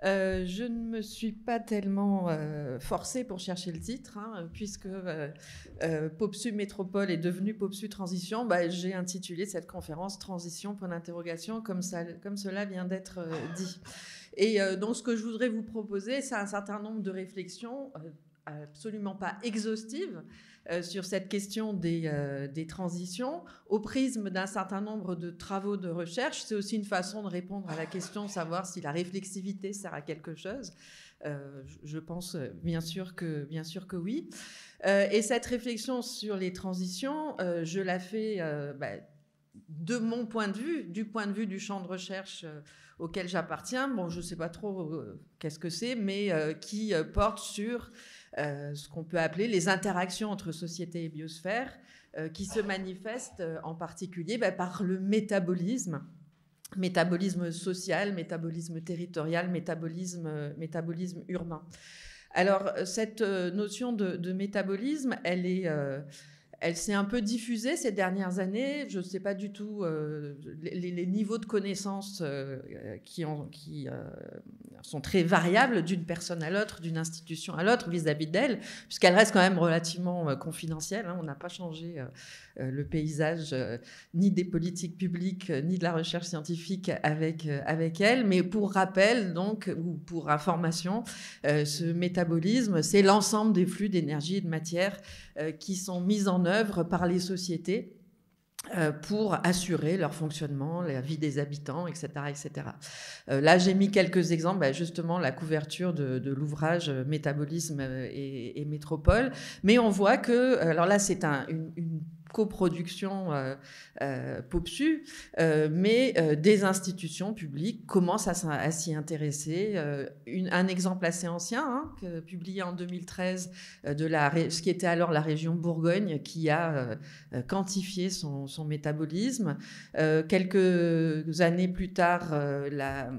Je ne me suis pas tellement forcée pour chercher le titre, hein, puisque POPSU Métropole est devenu POPSU Transition. J'ai intitulé cette conférence Transition, point d'interrogation, comme cela vient d'être dit. Et donc, ce que je voudrais vous proposer, c'est un certain nombre de réflexions absolument pas exhaustives sur cette question des transitions au prisme d'un certain nombre de travaux de recherche. C'est aussi une façon de répondre à la question de savoir si la réflexivité sert à quelque chose. Je pense bien sûr que oui. Et cette réflexion sur les transitions, je la fais de mon point de vue, du point de vue du champ de recherche auquel j'appartiens. Bon, je ne sais pas trop qu'est-ce que c'est, mais qui porte sur ce qu'on peut appeler les interactions entre société et biosphère, qui se manifestent en particulier par le métabolisme social, métabolisme territorial, métabolisme urbain. Alors, cette notion de métabolisme, elle s'est un peu diffusée ces dernières années. Je ne sais pas du tout les niveaux de connaissances qui sont très variables d'une personne à l'autre, d'une institution à l'autre vis-à-vis d'elle, puisqu'elle reste quand même relativement confidentielle. Hein. On n'a pas changé le paysage ni des politiques publiques, ni de la recherche scientifique avec elle. Mais pour rappel, donc, ou pour information, ce métabolisme, c'est l'ensemble des flux d'énergie et de matière qui sont mis en œuvre par les sociétés pour assurer leur fonctionnement, la vie des habitants, etc. etc. Là, j'ai mis quelques exemples, justement la couverture de l'ouvrage Métabolisme et Métropole. Mais on voit que, alors là, c'est une coproduction POPSU, mais des institutions publiques commencent à s'y intéresser. Un exemple assez ancien, publié en 2013, ce qui était alors la région Bourgogne, qui a quantifié son métabolisme. Quelques années plus tard, la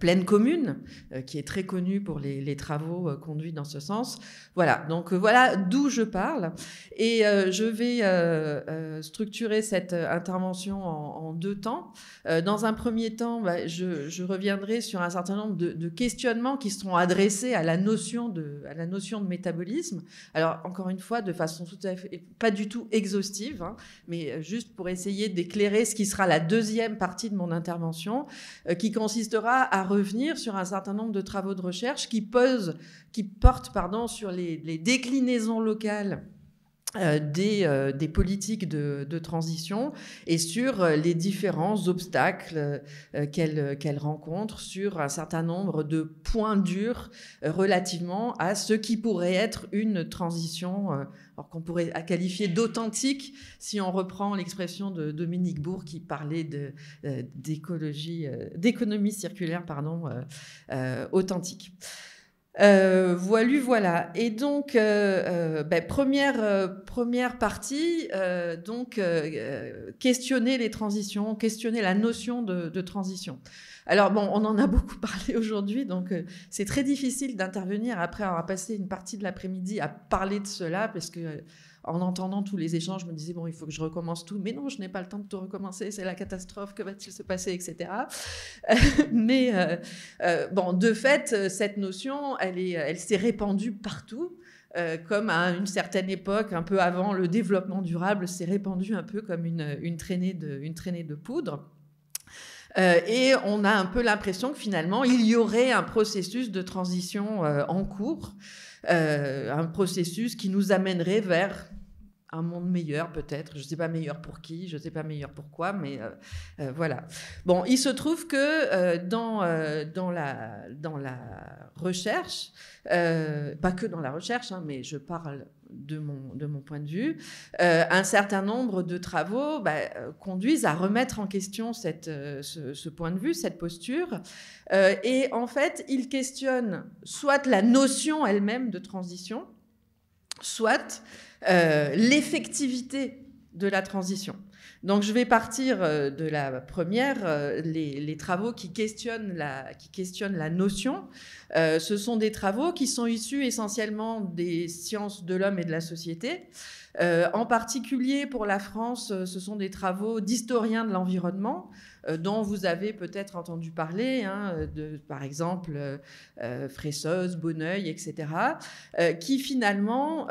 Pleine Commune, qui est très connue pour les travaux conduits dans ce sens. Voilà, donc voilà d'où je parle. Et je vais structurer cette intervention en deux temps. Dans un premier temps, je reviendrai sur un certain nombre de questionnements qui seront adressés à la notion de métabolisme. Alors, encore une fois, de façon tout à fait pas du tout exhaustive, mais juste pour essayer d'éclairer ce qui sera la deuxième partie de mon intervention, qui consistera à revenir sur un certain nombre de travaux de recherche qui portent sur les déclinaisons locales des politiques de transition et sur les différents obstacles qu'elle rencontre, sur un certain nombre de points durs relativement à ce qui pourrait être une transition, alors qu'on pourrait qualifier d'authentique si on reprend l'expression de Dominique Bourg qui parlait d'économie circulaire, authentique. Voilà. Et donc, première partie, questionner les transitions, questionner la notion de transition. Alors bon, on en a beaucoup parlé aujourd'hui, donc c'est très difficile d'intervenir après avoir passé une partie de l'après-midi à parler de cela, parce que en entendant tous les échanges, je me disais, bon, il faut que je recommence tout. Mais non, je n'ai pas le temps de tout recommencer, c'est la catastrophe, que va-t-il se passer, etc. Mais de fait, cette notion, elle s'est répandue partout, comme à une certaine époque, un peu avant le développement durable, s'est répandue un peu comme une traînée de poudre. Et on a un peu l'impression que finalement, il y aurait un processus de transition en cours, un processus qui nous amènerait vers un monde meilleur peut-être, je ne sais pas meilleur pour qui, je ne sais pas meilleur pourquoi, mais voilà. Bon, il se trouve que dans la recherche, pas que dans la recherche, mais je parle de mon point de vue, un certain nombre de travaux conduisent à remettre en question ce point de vue, cette posture, et en fait, ils questionnent soit la notion elle-même de transition, soit l'effectivité de la transition. Donc, je vais partir de la première, les travaux qui questionnent la notion. Ce sont des travaux qui sont issus essentiellement des sciences de l'homme et de la société. En particulier, pour la France, ce sont des travaux d'historiens de l'environnement, dont vous avez peut-être entendu parler, par exemple Fressoz, Bonneuil, etc., qui finalement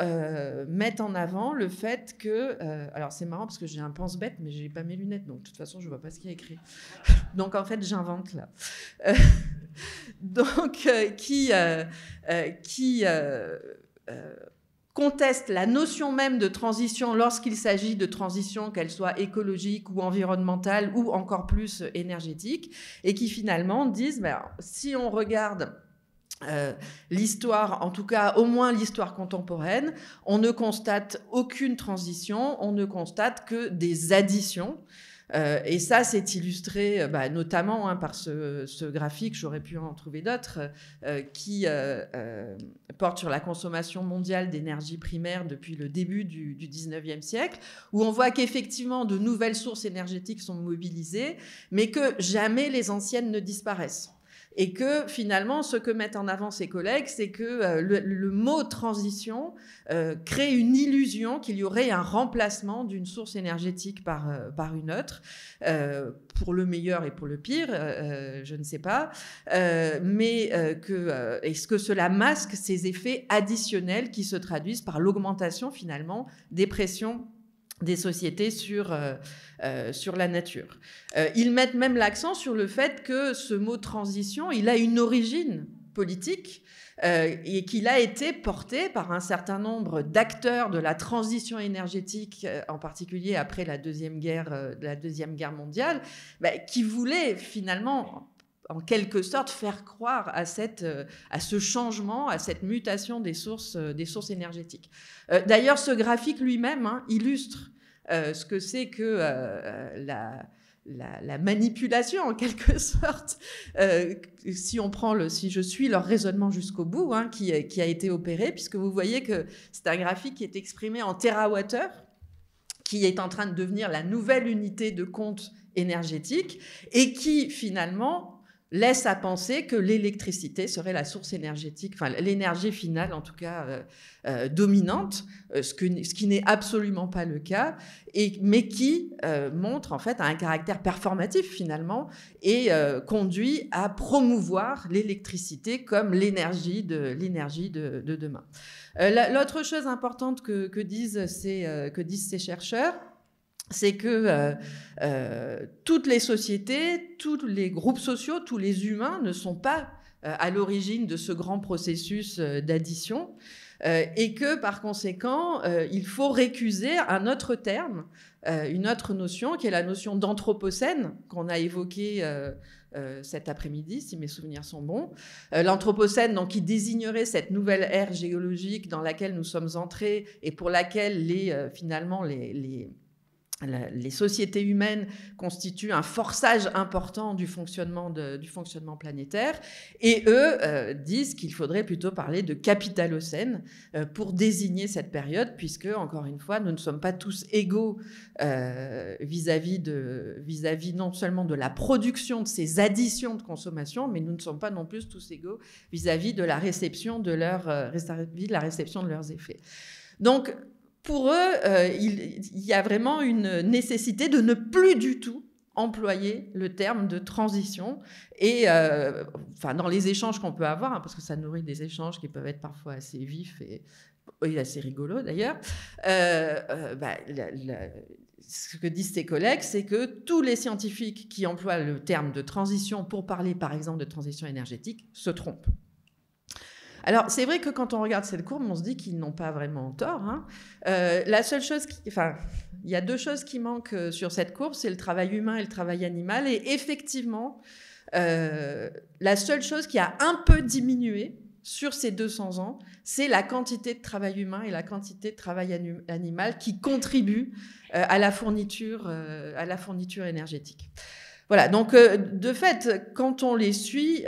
mettent en avant le fait que... alors c'est marrant parce que j'ai un pense-bête, mais je n'ai pas mes lunettes, donc de toute façon je ne vois pas ce qu'il y a écrit. Donc en fait j'invente là. Qui conteste la notion même de transition lorsqu'il s'agit de transition, qu'elle soit écologique ou environnementale ou encore plus énergétique, et qui finalement disent, si on regarde l'histoire, en tout cas au moins l'histoire contemporaine, on ne constate aucune transition, on ne constate que des additions. Et ça, c'est illustré notamment par ce graphique, j'aurais pu en trouver d'autres, qui porte sur la consommation mondiale d'énergie primaire depuis le début du 19e siècle, où on voit qu'effectivement de nouvelles sources énergétiques sont mobilisées, mais que jamais les anciennes ne disparaissent. Et que finalement, ce que mettent en avant ces collègues, c'est que le mot transition crée une illusion qu'il y aurait un remplacement d'une source énergétique par une autre, pour le meilleur et pour le pire, je ne sais pas, mais est-ce que cela masque ces effets additionnels qui se traduisent par l'augmentation finalement des pressions des sociétés sur la nature. Ils mettent même l'accent sur le fait que ce mot transition, il a une origine politique et qu'il a été porté par un certain nombre d'acteurs de la transition énergétique, en particulier après la Deuxième Guerre mondiale, qui voulaient finalement, en quelque sorte, faire croire à ce changement, à cette mutation des sources énergétiques. D'ailleurs, ce graphique lui-même illustre ce que c'est que la manipulation, en quelque sorte, si je suis leur raisonnement jusqu'au bout, qui a été opéré, puisque vous voyez que c'est un graphique qui est exprimé en térawattheure, qui est en train de devenir la nouvelle unité de compte énergétique, et qui, finalement, laisse à penser que l'électricité serait la source énergétique, enfin l'énergie finale en tout cas dominante, ce qui n'est absolument pas le cas, mais qui montre en fait un caractère performatif finalement et conduit à promouvoir l'électricité comme l'énergie de demain. L'autre chose importante que disent ces chercheurs, c'est que toutes les sociétés, tous les groupes sociaux, tous les humains ne sont pas à l'origine de ce grand processus d'addition et que, par conséquent, il faut récuser un autre terme, une autre notion, qui est la notion d'anthropocène, qu'on a évoquée cet après-midi, si mes souvenirs sont bons. L'anthropocène, donc, qui désignerait cette nouvelle ère géologique dans laquelle nous sommes entrés et pour laquelle finalement les sociétés humaines constituent un forçage important du fonctionnement planétaire, et eux disent qu'il faudrait plutôt parler de capitalocène pour désigner cette période, puisque, encore une fois, nous ne sommes pas tous égaux vis-à-vis non seulement de la production de ces additions de consommation, mais nous ne sommes pas non plus tous égaux vis-à-vis de la réception de leurs effets. Donc, pour eux, il y a vraiment une nécessité de ne plus du tout employer le terme de transition. Et dans les échanges qu'on peut avoir, parce que ça nourrit des échanges qui peuvent être parfois assez vifs et assez rigolos d'ailleurs, ce que disent ces collègues, c'est que tous les scientifiques qui emploient le terme de transition pour parler, par exemple, de transition énergétique, se trompent. Alors, c'est vrai que quand on regarde cette courbe, on se dit qu'ils n'ont pas vraiment tort. La seule chose il y a deux choses qui manquent sur cette courbe, c'est le travail humain et le travail animal. Et effectivement, la seule chose qui a un peu diminué sur ces 200 ans, c'est la quantité de travail humain et la quantité de travail animal qui contribuent à la fourniture énergétique. Voilà, donc de fait, quand on les suit,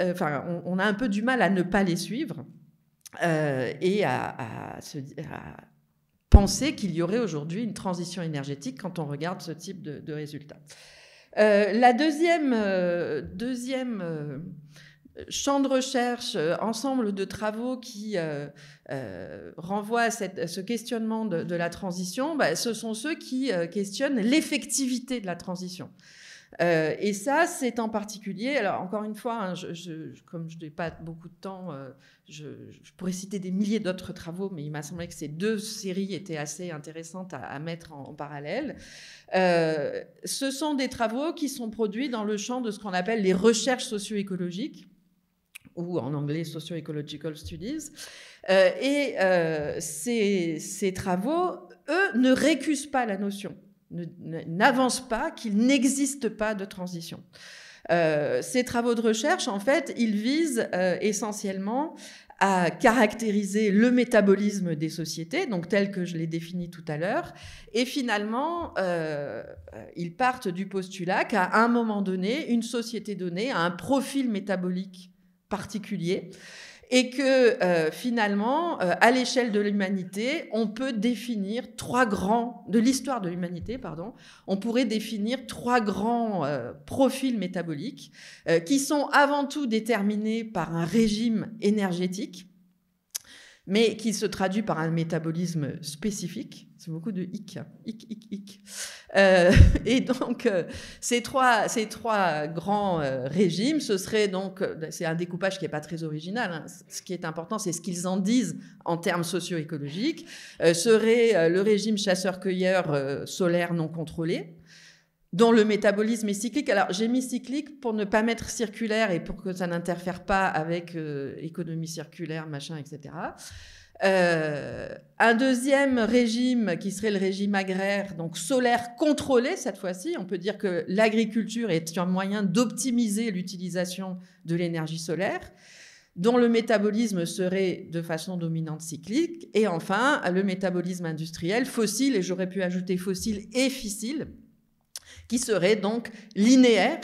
on a un peu du mal à ne pas les suivre et à penser qu'il y aurait aujourd'hui une transition énergétique quand on regarde ce type de résultats. La deuxième champ de recherche, ensemble de travaux qui renvoient à ce questionnement de la transition, ce sont ceux qui questionnent l'effectivité de la transition. Et ça, c'est en particulier, alors encore une fois, hein, comme je n'ai pas beaucoup de temps, je pourrais citer des milliers d'autres travaux, mais il m'a semblé que ces deux séries étaient assez intéressantes à mettre en parallèle. Ce sont des travaux qui sont produits dans le champ de ce qu'on appelle les recherches socio-écologiques, ou en anglais socio-ecological studies. Ces travaux, eux, ne récusent pas la notion, n'avancent pas qu'il n'existe pas de transition. Ces travaux de recherche, en fait, ils visent essentiellement à caractériser le métabolisme des sociétés, donc tel que je l'ai défini tout à l'heure, et finalement, ils partent du postulat qu'à un moment donné, une société donnée a un profil métabolique particulier, et que finalement, à l'échelle de l'humanité, on peut définir de l'histoire de l'humanité, on pourrait définir trois grands profils métaboliques qui sont avant tout déterminés par un régime énergétique, mais qui se traduit par un métabolisme spécifique. C'est beaucoup de hic. Et donc, ces trois grands régimes, ce serait donc, c'est un découpage qui n'est pas très original, hein. Ce qui est important, c'est ce qu'ils en disent en termes socio-écologiques, serait le régime chasseur-cueilleur solaire non contrôlé, dont le métabolisme est cyclique. Alors, j'ai mis cyclique pour ne pas mettre circulaire et pour que ça n'interfère pas avec économie circulaire, machin, etc. Un deuxième régime qui serait le régime agraire, donc solaire contrôlé cette fois-ci. On peut dire que l'agriculture est un moyen d'optimiser l'utilisation de l'énergie solaire, dont le métabolisme serait de façon dominante cyclique. Et enfin, le métabolisme industriel, fossile, et j'aurais pu ajouter fossile et fissile, qui serait donc linéaire,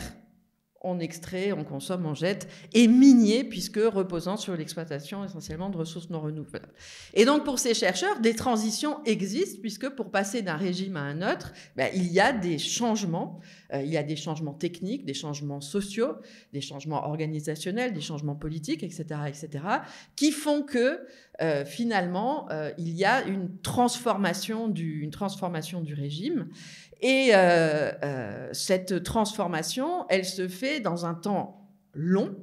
on extrait, on consomme, on jette, et minier, puisque reposant sur l'exploitation essentiellement de ressources non renouvelables. Et donc pour ces chercheurs, des transitions existent, puisque pour passer d'un régime à un autre, il y a des changements, il y a des changements techniques, des changements sociaux, des changements organisationnels, des changements politiques, etc., qui font que finalement, il y a une transformation du régime. Et cette transformation, elle se fait dans un temps long.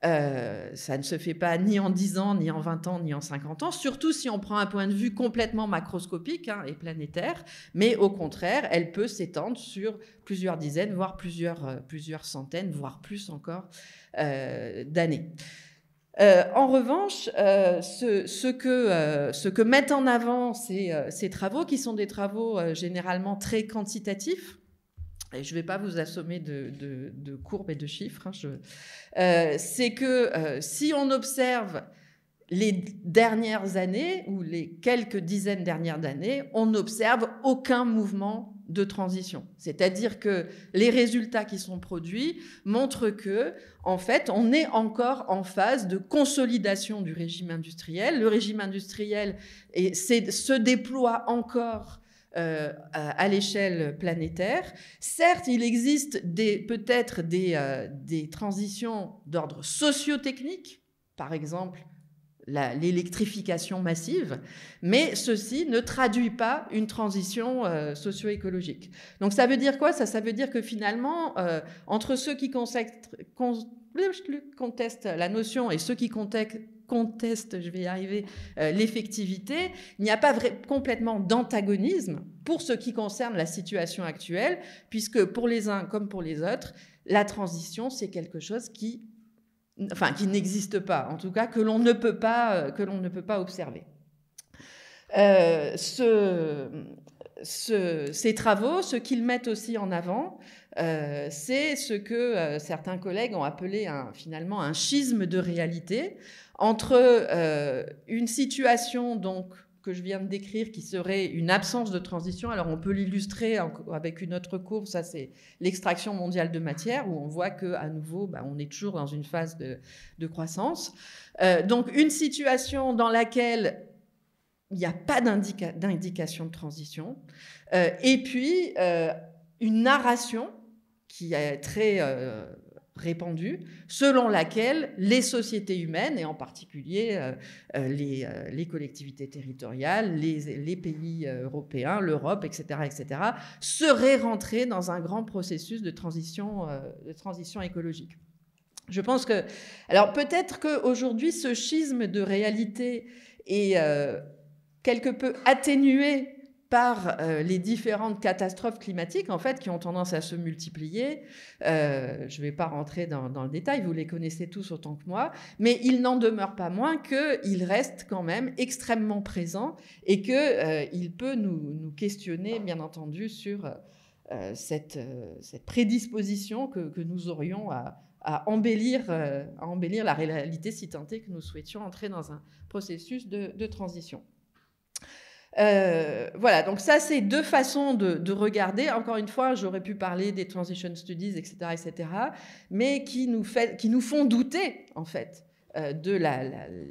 Ça ne se fait pas ni en 10 ans, ni en 20 ans, ni en 50 ans, surtout si on prend un point de vue complètement macroscopique et planétaire, mais au contraire, elle peut s'étendre sur plusieurs dizaines, voire plusieurs centaines, voire plus encore d'années. En revanche, ce que mettent en avant ces travaux, qui sont des travaux généralement très quantitatifs, et je ne vais pas vous assommer de courbes et de chiffres, c'est que si on observe les dernières années, ou les quelques dizaines dernières années, on n'observe aucun mouvement de transition. C'est-à-dire que les résultats qui sont produits montrent que, en fait, on est encore en phase de consolidation du régime industriel. Le régime industriel se déploie encore à l'échelle planétaire. Certes, il existe peut-être des transitions d'ordre socio-technique, par exemple l'électrification massive, mais ceci ne traduit pas une transition socio-écologique. Donc ça veut dire quoi ? Ça veut dire que finalement, entre ceux qui contestent la notion et ceux qui contestent, je vais y arriver, l'effectivité, il n'y a pas complètement d'antagonisme pour ce qui concerne la situation actuelle, puisque pour les uns comme pour les autres, la transition, c'est quelque chose qui n'existe pas, en tout cas que l'on ne peut pas observer. Ces travaux, ce qu'ils mettent aussi en avant, c'est ce que certains collègues ont appelé finalement un schisme de réalité entre une situation donc que je viens de décrire, qui serait une absence de transition. Alors, on peut l'illustrer avec une autre courbe, ça c'est l'extraction mondiale de matière, où on voit qu'à nouveau, on est toujours dans une phase de croissance. Donc, une situation dans laquelle il n'y a pas d'indication de transition. Et puis, une narration qui est très répandue, selon laquelle les sociétés humaines, et en particulier les collectivités territoriales, les pays européens, l'Europe, etc., seraient rentrés dans un grand processus de transition écologique. Je pense que... Alors peut-être qu'aujourd'hui, ce schisme de réalité est quelque peu atténué par les différentes catastrophes climatiques, en fait, qui ont tendance à se multiplier. Je ne vais pas rentrer dans le détail, vous les connaissez tous autant que moi, mais il n'en demeure pas moins qu'il reste quand même extrêmement présent et qu'il peut nous questionner, bien entendu, sur cette prédisposition que nous aurions à embellir la réalité, si tant est que nous souhaitions entrer dans un processus de transition. Voilà, donc ça, c'est deux façons de regarder. Encore une fois, j'aurais pu parler des transition studies, etc., mais qui nous font douter, en fait, de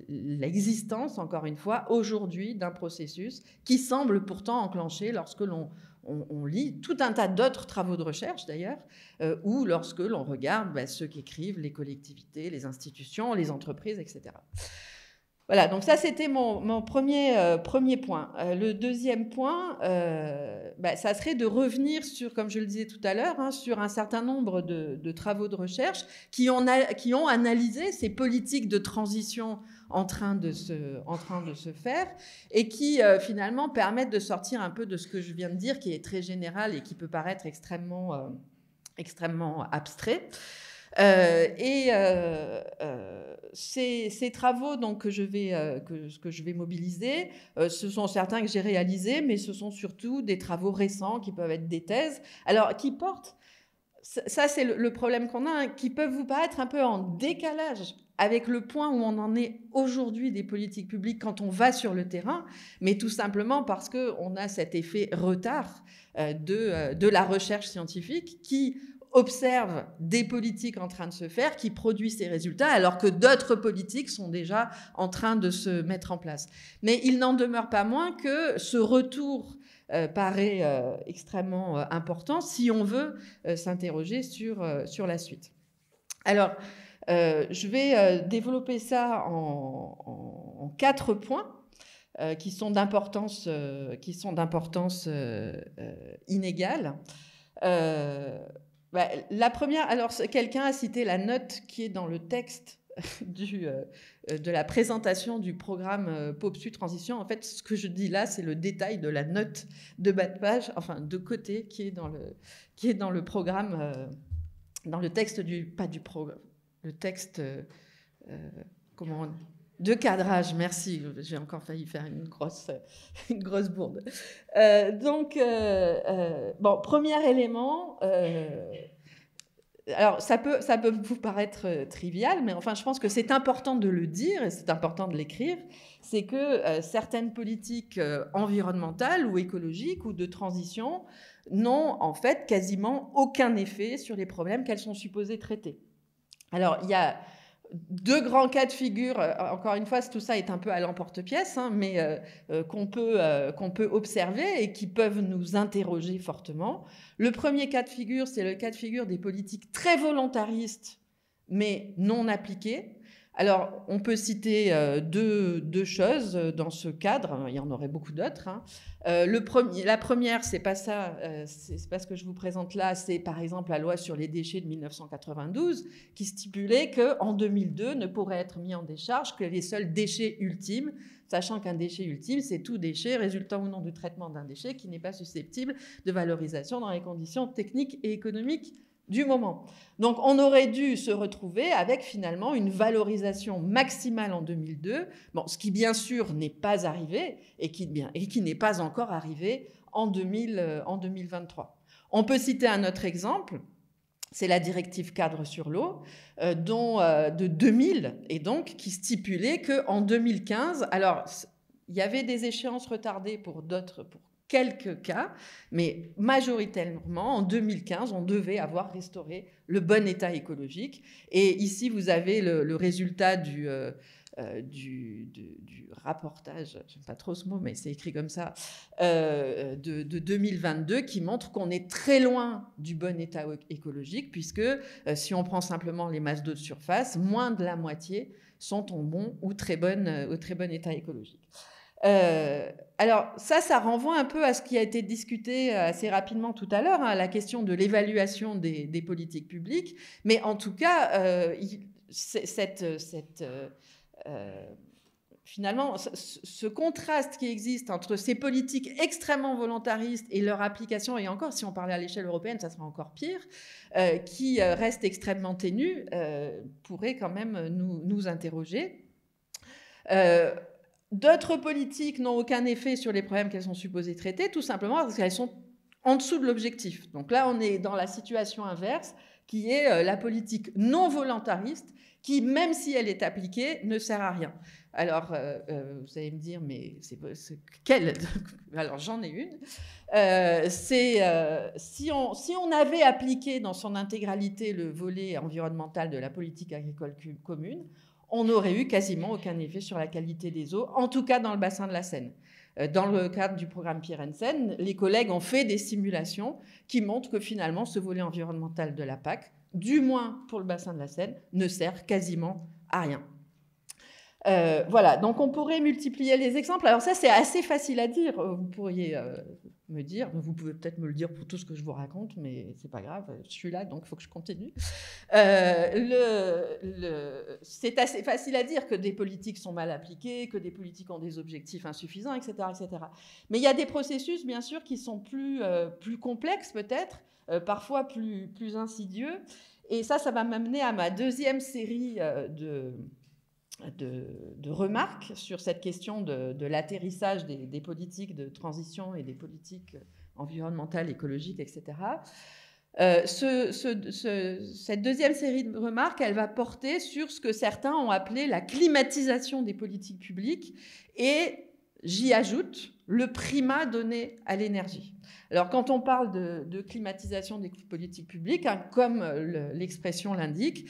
l'existence, encore une fois, aujourd'hui, d'un processus qui semble pourtant enclenché lorsque on lit tout un tas d'autres travaux de recherche, d'ailleurs, ou lorsque l'on regarde ceux qu'écrivent les collectivités, les institutions, les entreprises, etc. Voilà, donc ça, c'était mon premier point. Le deuxième point, ça serait de revenir sur, comme je le disais tout à l'heure, sur un certain nombre de travaux de recherche qui ont analysé ces politiques de transition en train de se faire et qui, finalement, permettent de sortir un peu de ce que je viens de dire, qui est très général et qui peut paraître extrêmement abstrait. Ces travaux donc, que je vais mobiliser, ce sont certains que j'ai réalisés, mais ce sont surtout des travaux récents qui peuvent être des thèses, alors qui portent, ça c'est le problème qu'on a, qui peuvent vous paraître un peu en décalage avec le point où on en est aujourd'hui des politiques publiques quand on va sur le terrain, mais tout simplement parce qu'on a cet effet retard de la recherche scientifique qui observe des politiques en train de se faire, qui produisent ces résultats, alors que d'autres politiques sont déjà en train de se mettre en place. Mais il n'en demeure pas moins que ce retour paraît extrêmement important si on veut s'interroger sur la suite. Alors, je vais développer ça en 4 points qui sont d'importance inégale. La première, alors quelqu'un a cité la note qui est dans le texte de la présentation du programme POPSU Transition. En fait, ce que je dis là, c'est le détail de la note de bas de page, enfin de côté, qui est dans le programme, dans le texte le texte, de cadrage, merci, j'ai encore failli faire une grosse bourde. Bon, premier élément, alors ça peut vous paraître trivial, mais enfin je pense que c'est important de le dire et c'est important de l'écrire, c'est que certaines politiques environnementales ou écologiques ou de transition n'ont en fait quasiment aucun effet sur les problèmes qu'elles sont supposées traiter. Alors il y a 2 grands cas de figure, encore une fois, tout ça est un peu à l'emporte-pièce, mais qu'on peut observer et qui peuvent nous interroger fortement. Le premier cas de figure, c'est le cas de figure des politiques très volontaristes, mais non appliquées. Alors, on peut citer deux choses dans ce cadre, il y en aurait beaucoup d'autres. La première, c'est pas ça, c'est pas ce que je vous présente là, c'est par exemple la loi sur les déchets de 1992 qui stipulait qu'en 2002 ne pourraient être mis en décharge que les seuls déchets ultimes, sachant qu'un déchet ultime, c'est tout déchet résultant ou non du traitement d'un déchet qui n'est pas susceptible de valorisation dans les conditions techniques et économiques du moment. Donc, on aurait dû se retrouver avec finalement une valorisation maximale en 2002, bon, ce qui bien sûr n'est pas arrivé et qui n'est pas encore arrivé en 2023. On peut citer un autre exemple, c'est la directive cadre sur l'eau de 2000 et donc qui stipulait qu'en 2015, alors il y avait des échéances retardées pour quelques cas, mais majoritairement, en 2015, on devait avoir restauré le bon état écologique. Et ici, vous avez le résultat du rapportage, j'aime pas trop ce mot, mais c'est écrit comme ça, de 2022, qui montre qu'on est très loin du bon état écologique, puisque si on prend simplement les masses d'eau de surface, moins de la moitié sont en bon ou très bon état écologique. Alors ça renvoie un peu à ce qui a été discuté assez rapidement tout à l'heure, hein, la question de l'évaluation des politiques publiques. Mais en tout cas, finalement, ce contraste qui existe entre ces politiques extrêmement volontaristes et leur application, et encore, si on parlait à l'échelle européenne, ça serait encore pire, qui reste extrêmement ténue, pourrait quand même nous interroger. D'autres politiques n'ont aucun effet sur les problèmes qu'elles sont supposées traiter, tout simplement parce qu'elles sont en dessous de l'objectif. Donc là, on est dans la situation inverse, qui est la politique non volontariste, qui, même si elle est appliquée, ne sert à rien. Alors, vous allez me dire, mais c'est quelle? Alors, j'en ai une. Si on avait appliqué dans son intégralité le volet environnemental de la politique agricole commune, on n'aurait eu quasiment aucun effet sur la qualité des eaux, en tout cas dans le bassin de la Seine. Dans le cadre du programme Pyrénées-Seine, les collègues ont fait des simulations qui montrent que finalement, ce volet environnemental de la PAC, du moins pour le bassin de la Seine, ne sert quasiment à rien. Voilà, donc on pourrait multiplier les exemples. Alors ça, c'est assez facile à dire. Vous pourriez me dire, vous pouvez peut-être me le dire pour tout ce que je vous raconte, mais c'est pas grave, je suis là, donc il faut que je continue. C'est assez facile à dire que des politiques sont mal appliquées, que des politiques ont des objectifs insuffisants, etc., etc. Mais il y a des processus, bien sûr, qui sont plus complexes peut-être, parfois plus insidieux. Et ça va m'amener à ma deuxième série de remarques sur cette question de l'atterrissage des politiques de transition et des politiques environnementales, écologiques, etc. Cette deuxième série de remarques, elle va porter sur ce que certains ont appelé la climatisation des politiques publiques, et j'y ajoute le primat donné à l'énergie. Alors, quand on parle de climatisation des politiques publiques, hein, comme l'expression l'indique,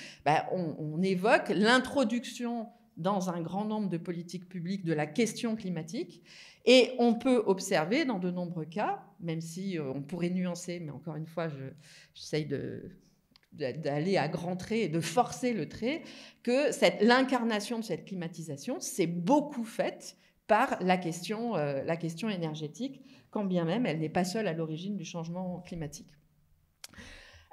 on évoque l'introduction dans un grand nombre de politiques publiques de la question climatique. Et on peut observer dans de nombreux cas, même si on pourrait nuancer, mais encore une fois, j'essaye d'aller à grands traits et de forcer le trait, que l'incarnation de cette climatisation s'est beaucoup faite par la question énergétique, quand bien même elle n'est pas seule à l'origine du changement climatique.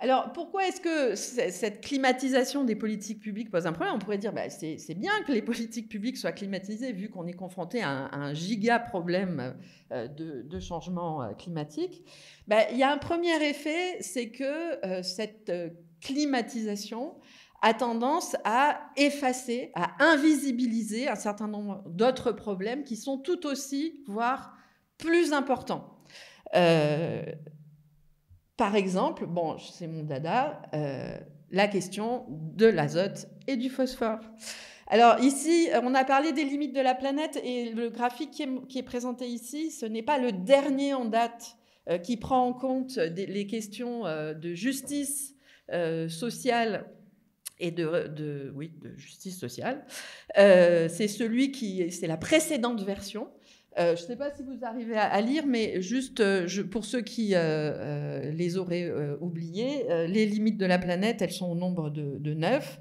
Alors, pourquoi est-ce que cette climatisation des politiques publiques pose un problème? On pourrait dire, c'est bien que les politiques publiques soient climatisées, vu qu'on est confronté à un giga problème de changement climatique. Il y a un premier effet, c'est que cette climatisation a tendance à effacer, à invisibiliser un certain nombre d'autres problèmes qui sont tout aussi, voire plus importants. Par exemple, bon, c'est mon dada, la question de l'azote et du phosphore. Alors ici, on a parlé des limites de la planète, et le graphique qui est présenté ici, ce n'est pas le dernier en date qui prend en compte les questions de justice sociale et de justice sociale. C'est la précédente version. Je ne sais pas si vous arrivez à lire, mais juste pour ceux qui les auraient oubliés, les limites de la planète, elles sont au nombre de 9.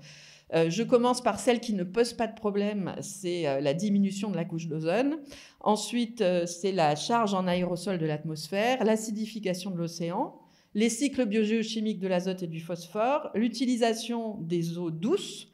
Je commence par celle qui ne pose pas de problème, c'est la diminution de la couche d'ozone. Ensuite, c'est la charge en aérosol de l'atmosphère, l'acidification de l'océan, les cycles biogéochimiques de l'azote et du phosphore, l'utilisation des eaux douces,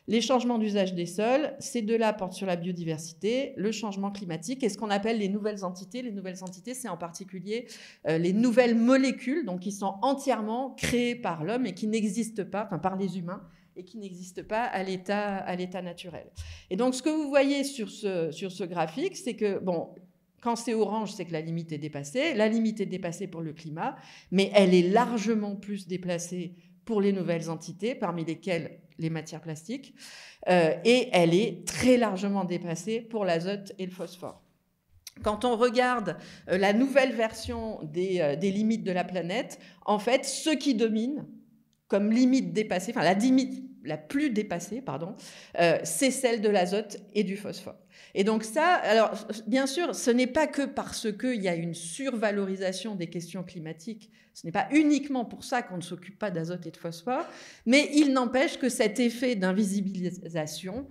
les changements d'usage des sols. Ces deux-là portent sur la biodiversité, le changement climatique et ce qu'on appelle les nouvelles entités. Les nouvelles entités, c'est en particulier les nouvelles molécules, donc qui sont entièrement créées par l'homme et qui n'existent pas, enfin par les humains, et qui n'existent pas à l'état naturel. Et donc, ce que vous voyez sur ce graphique, c'est que, bon, quand c'est orange, c'est que la limite est dépassée. La limite est dépassée pour le climat, mais elle est largement plus déplacée pour les nouvelles entités, parmi lesquelles les matières plastiques, et elle est très largement dépassée pour l'azote et le phosphore. quand on regarde la nouvelle version des limites de la planète, en fait, ce qui domine comme limite dépassée, enfin la limite la plus dépassée, pardon, c'est celle de l'azote et du phosphore. Et donc ça, alors bien sûr, ce n'est pas que parce qu'il y a une survalorisation des questions climatiques, ce n'est pas uniquement pour ça qu'on ne s'occupe pas d'azote et de phosphore, mais il n'empêche que cet effet d'invisibilisation,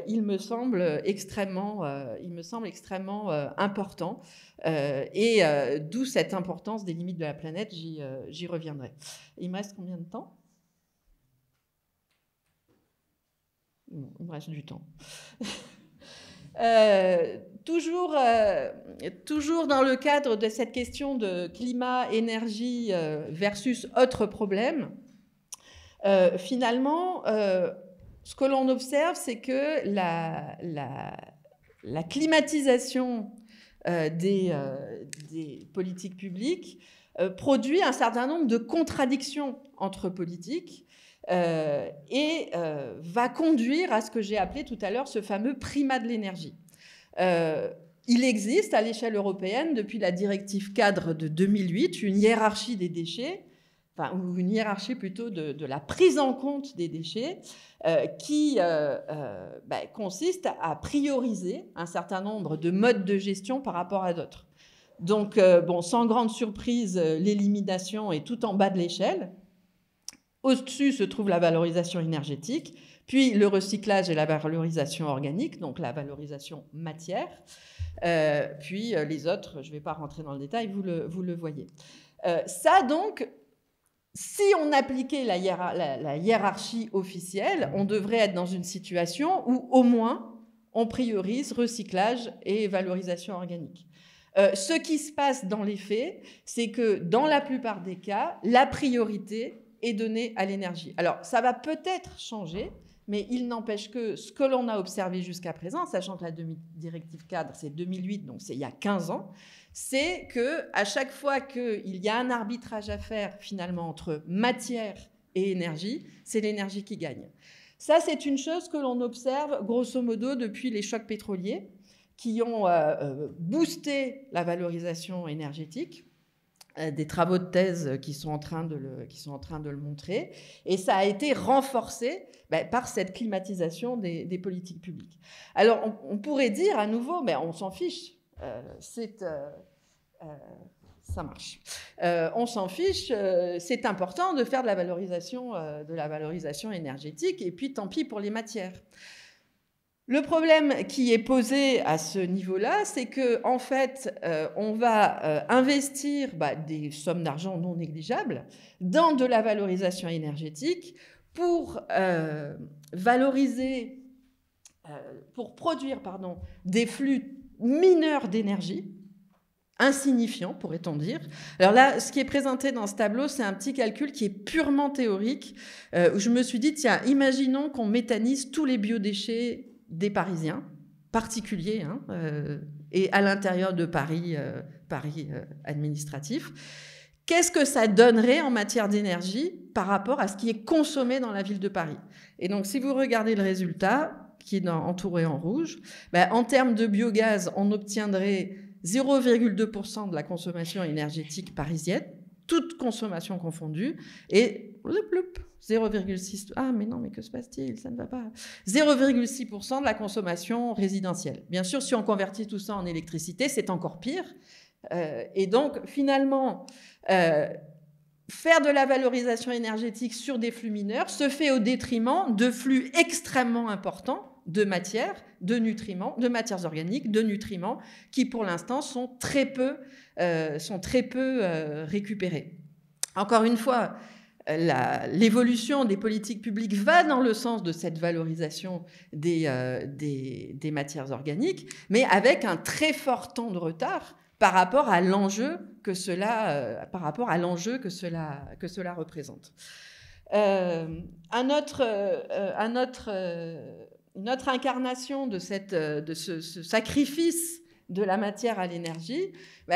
il me semble extrêmement important, et d'où cette importance des limites de la planète, j'y reviendrai. Il me reste combien de temps ? Bon, il me reste du temps. Toujours dans le cadre de cette question de climat, énergie versus autres problèmes, finalement, ce que l'on observe, c'est que la climatisation des politiques publiques produit un certain nombre de contradictions entre politiques et va conduire à ce que j'ai appelé tout à l'heure ce fameux primat de l'énergie. Il existe à l'échelle européenne, depuis la directive cadre de 2008, une hiérarchie des déchets, enfin, ou une hiérarchie plutôt de la prise en compte des déchets, qui consiste à prioriser un certain nombre de modes de gestion par rapport à d'autres. Donc, sans grande surprise, l'élimination est tout en bas de l'échelle. Au-dessus se trouve la valorisation énergétique, puis le recyclage et la valorisation organique, donc la valorisation matière, puis les autres, je ne vais pas rentrer dans le détail, vous le voyez. Ça, donc, si on appliquait la hiérarchie officielle, on devrait être dans une situation où, au moins, on priorise recyclage et valorisation organique. Ce qui se passe dans les faits, c'est que, dans la plupart des cas, la priorité est donnée à l'énergie. Alors, ça va peut-être changer, mais il n'empêche que ce que l'on a observé jusqu'à présent, sachant que la directive cadre, c'est 2008, donc c'est il y a 15 ans, c'est qu'à chaque fois qu'il y a un arbitrage à faire, finalement, entre matière et énergie, c'est l'énergie qui gagne. Ça, c'est une chose que l'on observe, grosso modo, depuis les chocs pétroliers, qui ont boosté la valorisation énergétique, des travaux de thèse qui sont en train de le montrer, et ça a été renforcé par cette climatisation des politiques publiques. Alors, on pourrait dire à nouveau, mais on s'en fiche, ça marche. On s'en fiche, c'est important de faire de la valorisation énergétique, et puis tant pis pour les matières. Le problème qui est posé à ce niveau-là, c'est qu'en fait, on va investir des sommes d'argent non négligeables dans de la valorisation énergétique pour produire des flux mineurs d'énergie, insignifiants, pourrait-on dire. Alors là, ce qui est présenté dans ce tableau, c'est un petit calcul qui est purement théorique, où je me suis dit, tiens, imaginons qu'on méthanise tous les biodéchets des Parisiens, particuliers, et à l'intérieur de Paris administratif. Qu'est-ce que ça donnerait en matière d'énergie par rapport à ce qui est consommé dans la ville de Paris? Et donc, si vous regardez le résultat, qui est entouré en rouge, en termes de biogaz, on obtiendrait 0,2% de la consommation énergétique parisienne, toute consommation confondue, et 0,6%. Ah, mais non, mais que se passe-t-il? Ça ne va pas. 0,6% de la consommation résidentielle. Bien sûr, si on convertit tout ça en électricité, c'est encore pire. Et donc, finalement, faire de la valorisation énergétique sur des flux mineurs se fait au détriment de flux extrêmement importants de matières, de nutriments, de matières organiques, de nutriments, qui pour l'instant sont très peu récupérés. Encore une fois, l'évolution des politiques publiques va dans le sens de cette valorisation des matières organiques, mais avec un très fort temps de retard par rapport à l'enjeu que cela représente. Une autre incarnation de ce sacrifice de la matière à l'énergie,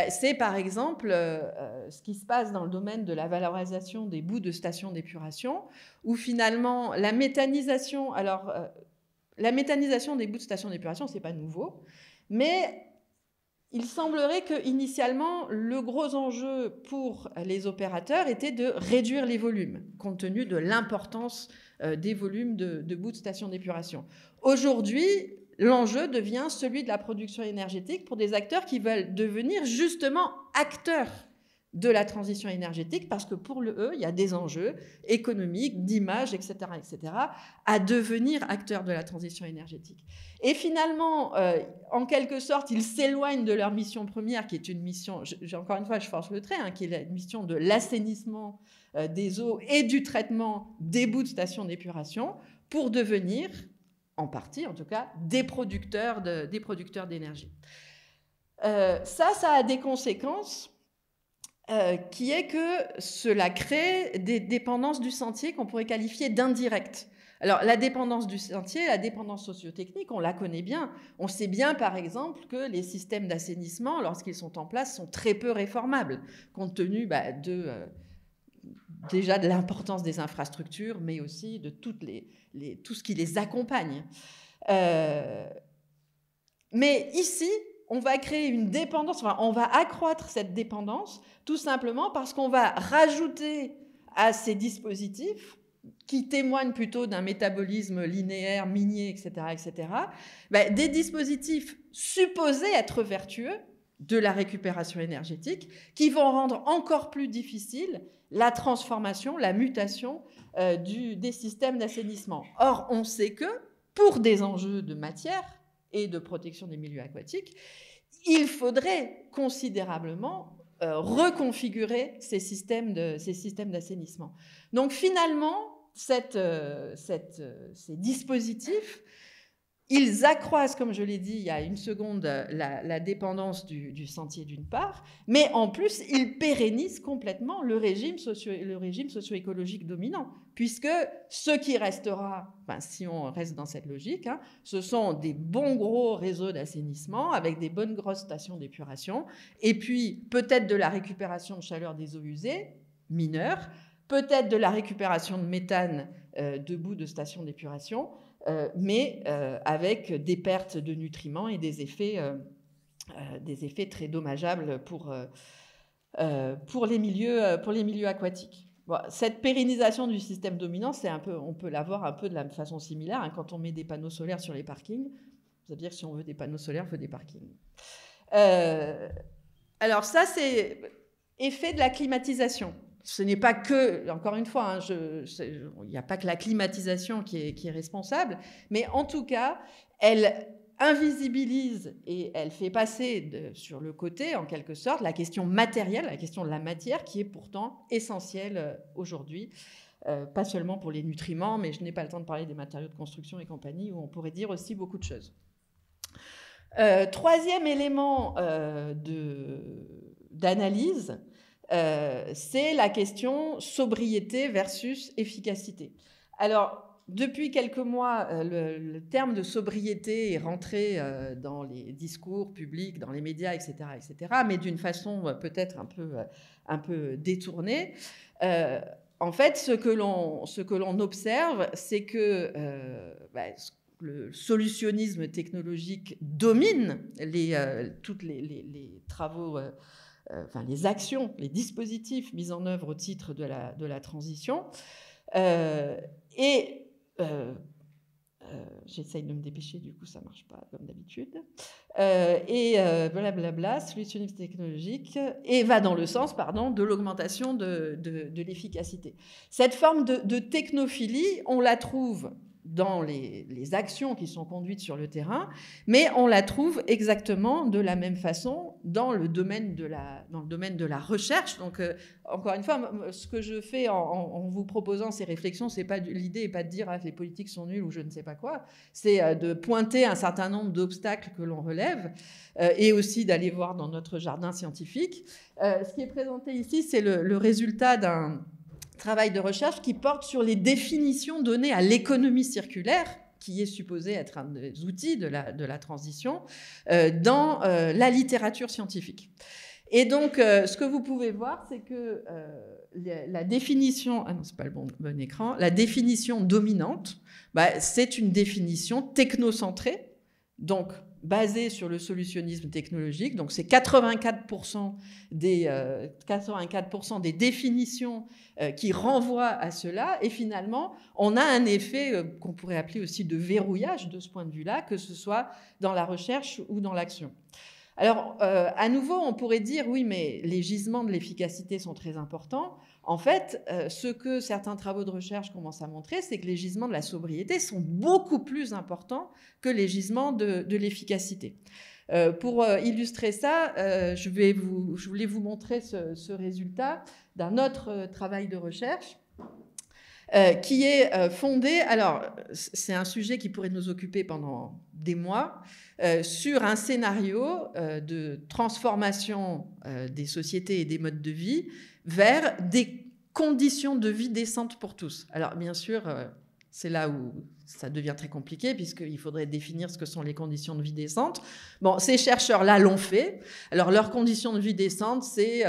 c'est par exemple ce qui se passe dans le domaine de la valorisation des boues de stations d'épuration, où finalement la méthanisation des boues de stations d'épuration, c'est pas nouveau, mais il semblerait que initialement, le gros enjeu pour les opérateurs était de réduire les volumes, compte tenu de l'importance des volumes de bouts de stations d'épuration. Aujourd'hui, l'enjeu devient celui de la production énergétique pour des acteurs qui veulent devenir justement acteurs de la transition énergétique, parce que pour eux, il y a des enjeux économiques, d'image, etc., à devenir acteurs de la transition énergétique. Et finalement, en quelque sorte, ils s'éloignent de leur mission première, qui est une mission, encore une fois, je force le trait, qui est la mission de l'assainissement des eaux et du traitement des bouts de stations d'épuration, pour devenir, en partie en tout cas, des producteurs d'énergie. Ça a des conséquences qui est que cela crée des dépendances du sentier qu'on pourrait qualifier d'indirectes. Alors, la dépendance du sentier, la dépendance socio-technique, on la connaît bien. On sait bien, par exemple, que les systèmes d'assainissement, lorsqu'ils sont en place, sont très peu réformables, compte tenu déjà de l'importance des infrastructures, mais aussi de tout ce qui les accompagne. Mais ici, on va créer une dépendance, enfin, on va accroître cette dépendance, tout simplement parce qu'on va rajouter à ces dispositifs, qui témoignent plutôt d'un métabolisme linéaire, minier, etc., des dispositifs supposés être vertueux de la récupération énergétique, qui vont rendre encore plus difficile la transformation, la mutation des systèmes d'assainissement. Or, on sait que, pour des enjeux de matière et de protection des milieux aquatiques, il faudrait considérablement reconfigurer ces systèmes d'assainissement. Donc finalement, ces dispositifs, ils accroissent, comme je l'ai dit il y a une seconde, la dépendance du sentier d'une part, mais en plus, ils pérennisent complètement le régime socio-écologique dominant, puisque ce qui restera, si on reste dans cette logique, ce sont des bons gros réseaux d'assainissement avec des bonnes grosses stations d'épuration, et puis peut-être de la récupération de chaleur des eaux usées, mineures, peut-être de la récupération de méthane de bouts de stations d'épuration, mais avec des pertes de nutriments et des effets très dommageables pour les milieux aquatiques. Bon, cette pérennisation du système dominant, on peut la voir un peu de la façon similaire quand on met des panneaux solaires sur les parkings. C'est-à-dire que si on veut des panneaux solaires, il faut des parkings. Alors ça, c'est effet de la climatisation. Ce n'est pas que, encore une fois, il n'y a pas que la climatisation qui est responsable, mais en tout cas, elle invisibilise et elle fait passer sur le côté, en quelque sorte, la question matérielle, la question de la matière, qui est pourtant essentielle aujourd'hui, pas seulement pour les nutriments, mais je n'ai pas le temps de parler des matériaux de construction et compagnie, où on pourrait dire aussi beaucoup de choses. Troisième élément d'analyse, c'est la question sobriété versus efficacité. Alors, depuis quelques mois, le terme de sobriété est rentré dans les discours publics, dans les médias, etc., mais d'une façon peut-être un peu détournée. En fait, ce que l'on observe, c'est que le solutionnisme technologique domine tous les travaux, les actions, les dispositifs mis en œuvre au titre de la transition. J'essaye de me dépêcher, du coup ça ne marche pas comme d'habitude. Blablabla, solutionnisme technologique, et va dans le sens, de l'augmentation de l'efficacité. Cette forme de technophilie, on la trouve dans les actions qui sont conduites sur le terrain, mais on la trouve exactement de la même façon dans le domaine de la recherche. Donc, encore une fois, ce que je fais en vous proposant ces réflexions, l'idée n'est pas de dire les politiques sont nulles ou je ne sais pas quoi, c'est de pointer un certain nombre d'obstacles que l'on relève et aussi d'aller voir dans notre jardin scientifique. Ce qui est présenté ici, c'est le résultat d'un travail de recherche qui porte sur les définitions données à l'économie circulaire, qui est supposée être un des outils de la transition, dans la littérature scientifique. Et donc, ce que vous pouvez voir, c'est que la définition... Ah non, c'est pas le bon écran. La définition dominante, c'est une définition technocentrée, donc basées sur le solutionnisme technologique. Donc, c'est 84% des définitions qui renvoient à cela. Et finalement, on a un effet qu'on pourrait appeler aussi de verrouillage de ce point de vue-là, que ce soit dans la recherche ou dans l'action. Alors, à nouveau, on pourrait dire, oui, mais les gisements de l'efficacité sont très importants. En fait, ce que certains travaux de recherche commencent à montrer, c'est que les gisements de la sobriété sont beaucoup plus importants que les gisements de l'efficacité. Pour illustrer ça, je voulais vous montrer ce résultat d'un autre travail de recherche qui est fondé, alors c'est un sujet qui pourrait nous occuper pendant des mois, sur un scénario de transformation des sociétés et des modes de vie vers des conditions de vie décentes pour tous. Alors bien sûr, c'est là où ça devient très compliqué, puisqu'il faudrait définir ce que sont les conditions de vie décentes. Bon, ces chercheurs-là l'ont fait. Alors, leurs conditions de vie décentes, c'est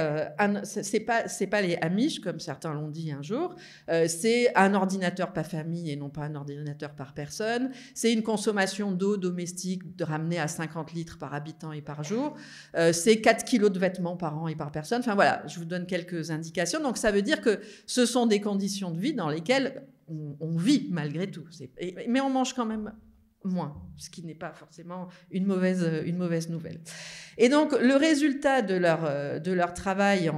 pas les Amish, comme certains l'ont dit un jour. C'est un ordinateur par famille et non pas un ordinateur par personne. C'est une consommation d'eau domestique ramenée à 50 litres par habitant et par jour. C'est 4 kilos de vêtements par an et par personne. Enfin, voilà, je vous donne quelques indications. Donc, ça veut dire que ce sont des conditions de vie dans lesquelles on vit malgré tout. Mais on mange quand même moins, ce qui n'est pas forcément une mauvaise nouvelle. Et donc, le résultat de leur travail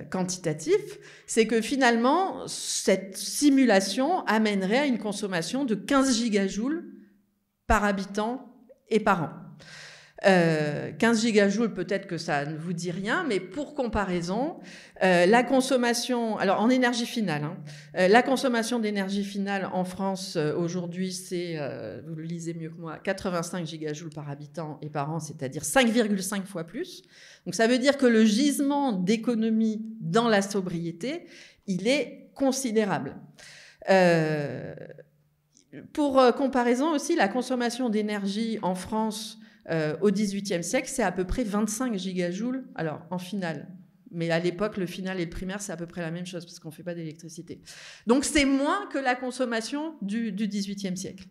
quantitatif, c'est que finalement, cette simulation amènerait à une consommation de 15 gigajoules par habitant et par an. 15 gigajoules, peut-être que ça ne vous dit rien, mais pour comparaison, la consommation, alors en énergie finale, la consommation d'énergie finale en France aujourd'hui, c'est, vous le lisez mieux que moi, 85 gigajoules par habitant et par an, c'est-à-dire 5,5 fois plus. Donc ça veut dire que le gisement d'économie dans la sobriété, il est considérable. Pour comparaison aussi, la consommation d'énergie en France au XVIIIe siècle, c'est à peu près 25 gigajoules, alors en finale. Mais à l'époque, le final et le primaire, c'est à peu près la même chose, parce qu'on ne fait pas d'électricité. Donc c'est moins que la consommation du XVIIIe siècle.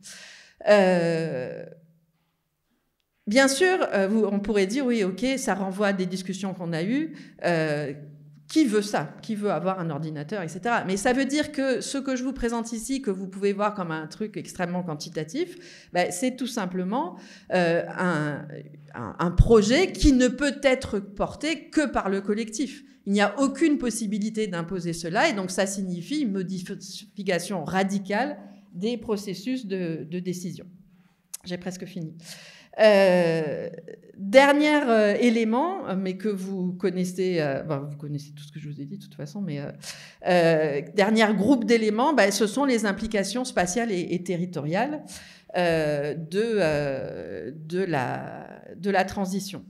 Bien sûr, on pourrait dire, oui, ok, ça renvoie à des discussions qu'on a eues. Qui veut ça? Qui veut avoir un ordinateur, etc. Mais ça veut dire que ce que je vous présente ici, que vous pouvez voir comme un truc extrêmement quantitatif, c'est tout simplement un projet qui ne peut être porté que par le collectif. Il n'y a aucune possibilité d'imposer cela, et donc ça signifie une modification radicale des processus de décision. J'ai presque fini. Dernier élément, mais que vous connaissez, vous connaissez tout ce que je vous ai dit de toute façon, mais dernier groupe d'éléments, ce sont les implications spatiales et territoriales de la transition.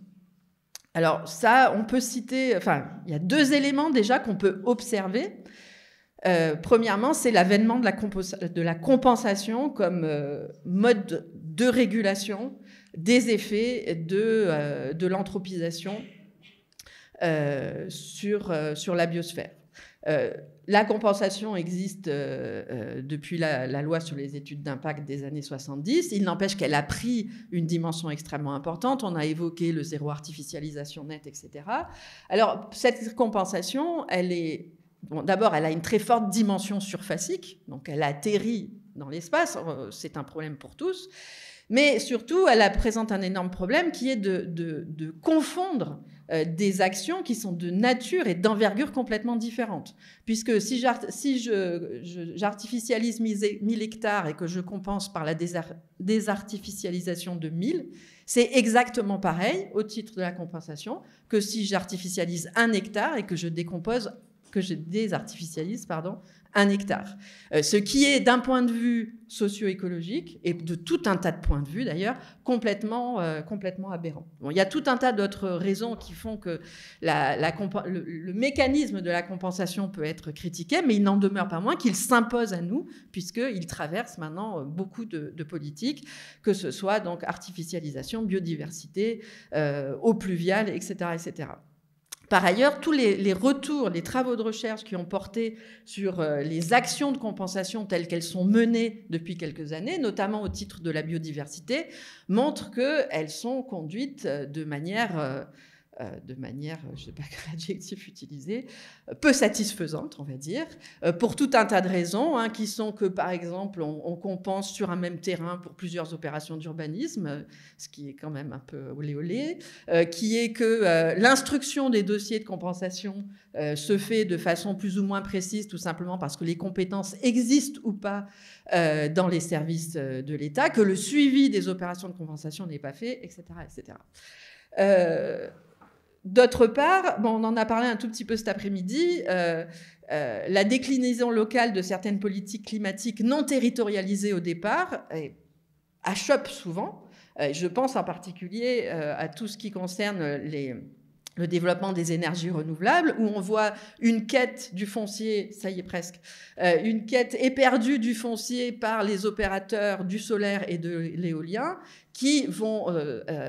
Alors ça, on peut citer, il y a deux éléments déjà qu'on peut observer. Premièrement, c'est l'avènement de la compensation comme mode de régulation des effets de l'anthropisation sur la biosphère. La compensation existe depuis la loi sur les études d'impact des années 70. Il n'empêche qu'elle a pris une dimension extrêmement importante. On a évoqué le zéro artificialisation nette, etc. Alors, cette compensation, d'abord, elle a une très forte dimension surfacique, donc elle atterrit dans l'espace, c'est un problème pour tous, mais surtout, elle présente un énorme problème qui est de confondre des actions qui sont de nature et d'envergure complètement différentes. Puisque si j'artificialise 1000 hectares et que je compense par la désartificialisation de 1000, c'est exactement pareil au titre de la compensation que si j'artificialise 1 hectare et que je désartificialise 1 hectare. Ce qui est, d'un point de vue socio-écologique, et de tout un tas de points de vue d'ailleurs, complètement aberrant. Bon, il y a tout un tas d'autres raisons qui font que le mécanisme de la compensation peut être critiqué, mais il n'en demeure pas moins qu'il s'impose à nous, puisqu'il traverse maintenant beaucoup de politiques, que ce soit donc artificialisation, biodiversité, eau pluviale, etc., etc. Par ailleurs, tous les retours, les travaux de recherche qui ont porté sur les actions de compensation telles qu'elles sont menées depuis quelques années, notamment au titre de la biodiversité, montrent qu'elles sont conduites de manière, je ne sais pas quel adjectif utiliser, peu satisfaisante, on va dire, pour tout un tas de raisons, hein, qui sont que, par exemple, on compense sur un même terrain pour plusieurs opérations d'urbanisme, ce qui est quand même un peu olé olé, qui est que l'instruction des dossiers de compensation se fait de façon plus ou moins précise, tout simplement parce que les compétences existent ou pas dans les services de l'État, que le suivi des opérations de compensation n'est pas fait, etc. etc. D'autre part, bon, on en a parlé un tout petit peu cet après-midi, la déclinaison locale de certaines politiques climatiques non territorialisées au départ achoppe souvent. Je pense en particulier à tout ce qui concerne le développement des énergies renouvelables, où on voit une quête du foncier, ça y est presque, une quête éperdue du foncier par les opérateurs du solaire et de l'éolien, qui vont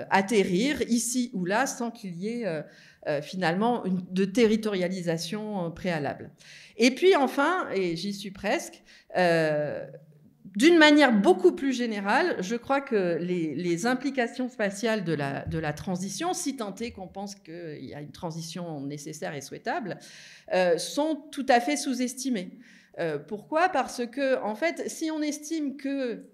atterrir ici ou là sans qu'il y ait finalement de territorialisation préalable. Et puis enfin, et j'y suis presque, d'une manière beaucoup plus générale, je crois que les implications spatiales de la transition, si tant est qu'on pense qu'il y a une transition nécessaire et souhaitable, sont tout à fait sous-estimées. Pourquoi ? Parce que, en fait, si on estime que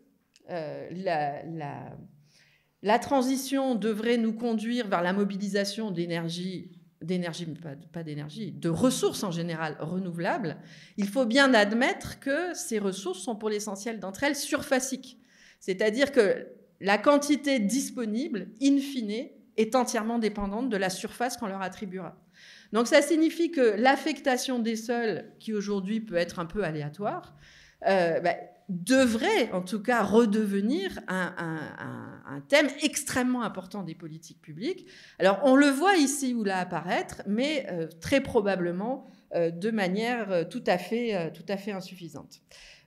la transition devrait nous conduire vers la mobilisation de ressources en général renouvelables, il faut bien admettre que ces ressources sont pour l'essentiel d'entre elles surfaciques. C'est-à-dire que la quantité disponible, in fine, est entièrement dépendante de la surface qu'on leur attribuera. Donc ça signifie que l'affectation des sols, qui aujourd'hui peut être un peu aléatoire, devrait en tout cas redevenir un thème extrêmement important des politiques publiques. Alors on le voit ici ou là apparaître, mais très probablement de manière tout à fait insuffisante.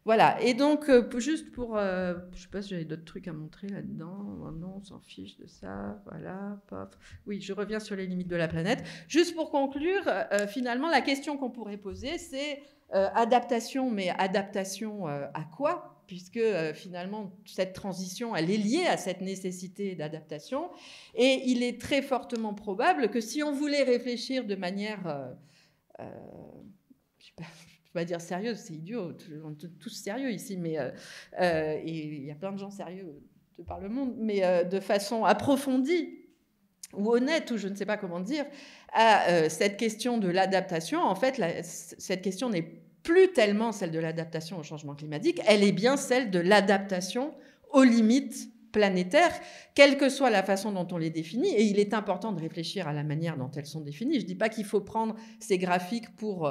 Voilà, et donc juste pour... je ne sais pas si j'avais d'autres trucs à montrer là-dedans. Oh non, on s'en fiche de ça. Voilà, paf. Oui, je reviens sur les limites de la planète. Juste pour conclure, finalement, la question qu'on pourrait poser, c'est adaptation, mais adaptation à quoi ? Puisque finalement, cette transition, elle est liée à cette nécessité d'adaptation. Et il est très fortement probable que si on voulait réfléchir de manière... je sais pas, je ne vais pas dire sérieuse, c'est idiot, on est tous sérieux ici, mais et il y a plein de gens sérieux de par le monde, mais de façon approfondie ou honnête, ou je ne sais pas comment dire, à cette question de l'adaptation. En fait, cette question n'est plus tellement celle de l'adaptation au changement climatique, elle est bien celle de l'adaptation aux limites planétaires, quelle que soit la façon dont on les définit, et il est important de réfléchir à la manière dont elles sont définies. Je ne dis pas qu'il faut prendre ces graphiques pour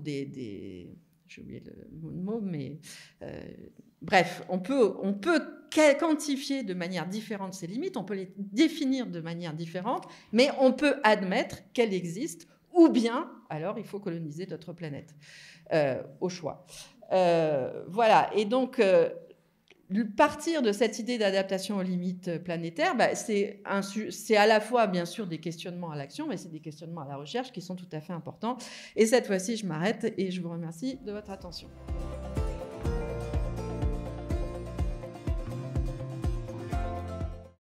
des j'ai oublié le mot, mais bref, on peut quantifier de manière différente ces limites, on peut les définir de manière différente, mais on peut admettre qu'elles existent, ou bien, alors, il faut coloniser notre planète, au choix. Voilà, et donc... partir de cette idée d'adaptation aux limites planétaires, c'est à la fois, bien sûr, des questionnements à l'action, mais c'est des questionnements à la recherche qui sont tout à fait importants. Et cette fois-ci, je m'arrête et je vous remercie de votre attention.